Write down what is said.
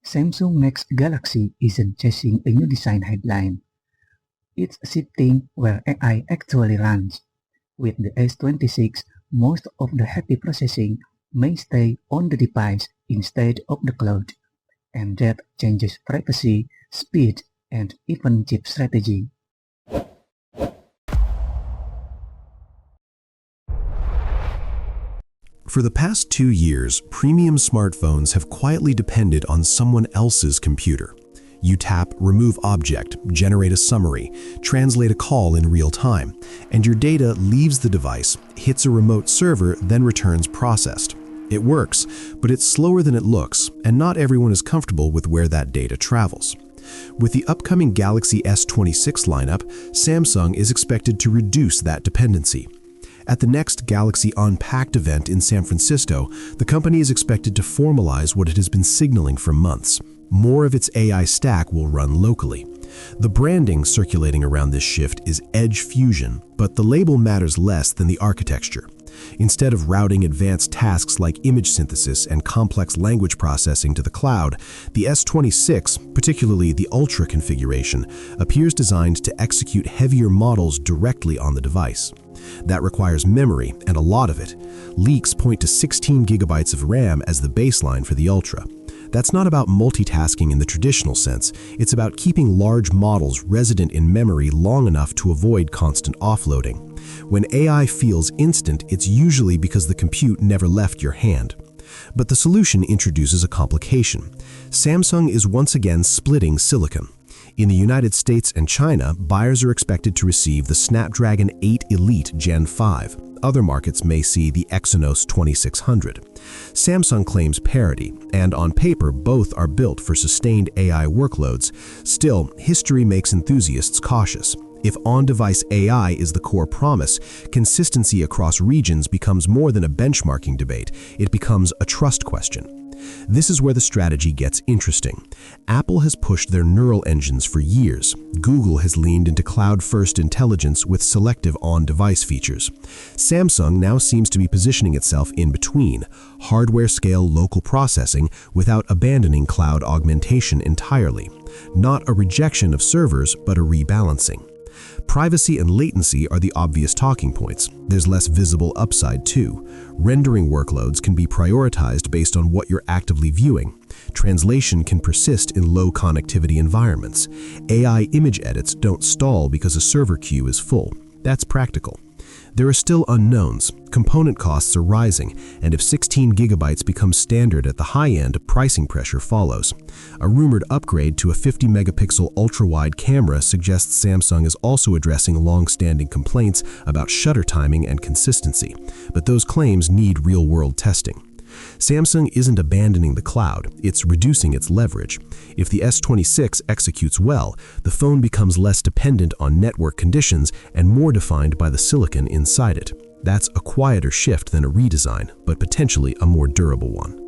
Samsung next Galaxy isn't chasing a new design headline. It's shifting where AI actually runs. With the S26, most of the heavy processing may stay on the device instead of the cloud, and that changes privacy, speed, and even chip strategy. For the past 2 years, premium smartphones have quietly depended on someone else's computer. You tap, remove object, generate a summary, translate a call in real time, and your data leaves the device, hits a remote server, then returns processed. It works, but it's slower than it looks, and not everyone is comfortable with where that data travels. With the upcoming Galaxy S26 lineup, Samsung is expected to reduce that dependency. At the next Galaxy Unpacked event in San Francisco, the company is expected to formalize what it has been signaling for months. More of its AI stack will run locally. The branding circulating around this shift is Edge Fusion, but the label matters less than the architecture. Instead of routing advanced tasks like image synthesis and complex language processing to the cloud, the S26, particularly the Ultra configuration, appears designed to execute heavier models directly on the device. That requires memory, and a lot of it. Leaks point to 16 gigabytes of RAM as the baseline for the Ultra. That's not about multitasking in the traditional sense, it's about keeping large models resident in memory long enough to avoid constant offloading. When AI feels instant, it's usually because the compute never left your hand. But the solution introduces a complication. Samsung is once again splitting silicon. In the United States and China, buyers are expected to receive the Snapdragon 8 Elite Gen 5. Other markets may see the Exynos 2600. Samsung claims parity, and on paper both are built for sustained AI workloads. Still, history makes enthusiasts cautious. If on-device AI is the core promise, consistency across regions becomes more than a benchmarking debate. It becomes a trust question. This is where the strategy gets interesting. Apple has pushed their neural engines for years. Google has leaned into cloud-first intelligence with selective on-device features. Samsung now seems to be positioning itself in between, hardware-scale local processing without abandoning cloud augmentation entirely. Not a rejection of servers, but a rebalancing. Privacy and latency are the obvious talking points. There's less visible upside too. Rendering workloads can be prioritized based on what you're actively viewing. Translation can persist in low connectivity environments. AI image edits don't stall because a server queue is full. That's practical. There are still unknowns. Component costs are rising, and if 16 gigabytes becomes standard at the high end, pricing pressure follows. A rumored upgrade to a 50-megapixel ultra-wide camera suggests Samsung is also addressing long-standing complaints about shutter timing and consistency, but those claims need real-world testing. Samsung isn't abandoning the cloud, it's reducing its leverage. If the S26 executes well, the phone becomes less dependent on network conditions and more defined by the silicon inside it. That's a quieter shift than a redesign, but potentially a more durable one.